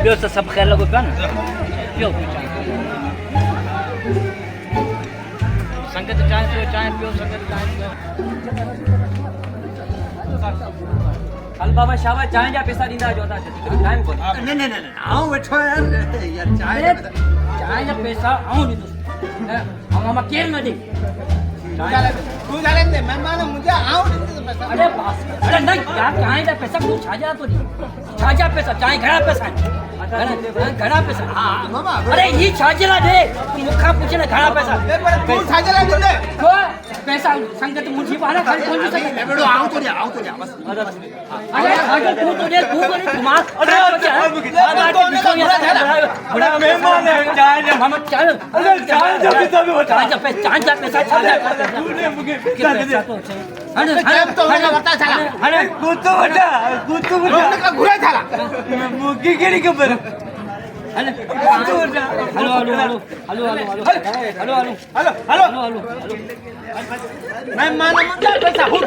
ॿियो त सभु ख़्याल लॻो पिया न पियो संगत चांहि पियो संगत चांहि पियो हल बाबा शाबाश चांहि जा पैसा ॾींदा जो था टाइम कोन्हे न न न आऊं वेठो यार चांहि चांहि जा पैसा आऊं ॾींदुसि ऐं मां केरु न ॾे तू जाने दे मेहमान मुझे आऊं अरे बस अरे नहीं यार चांहि जा पैसा तू छाजा तो ॾे छाजा पैसा चांहि घणा पैसा घणा पैसा हा मामा अरे ही छाजे लाइ ॾे तू मूंखां पुछ न घणा पैसा तू छाजे लाइ ॾींदे छो पैसा संगत मुंहिंजी पाण खणी कोन सघे बेड़ो आऊं तो ॾे बस अरे अगर तू तो ॾे तू कोन घुमा अरे बड़ा मेहमान है चांहि जा हम चांहि अरे चांहि जा पैसा भी वठा चांहि जा पैसा छाजा तूने मूंखे पैसा तो अरे तो बता साला अरे कुतो वठा का घुरा थाला मूंखे कहिड़ी ख़बर हलो हलो मैं माना मुझे पैसा हो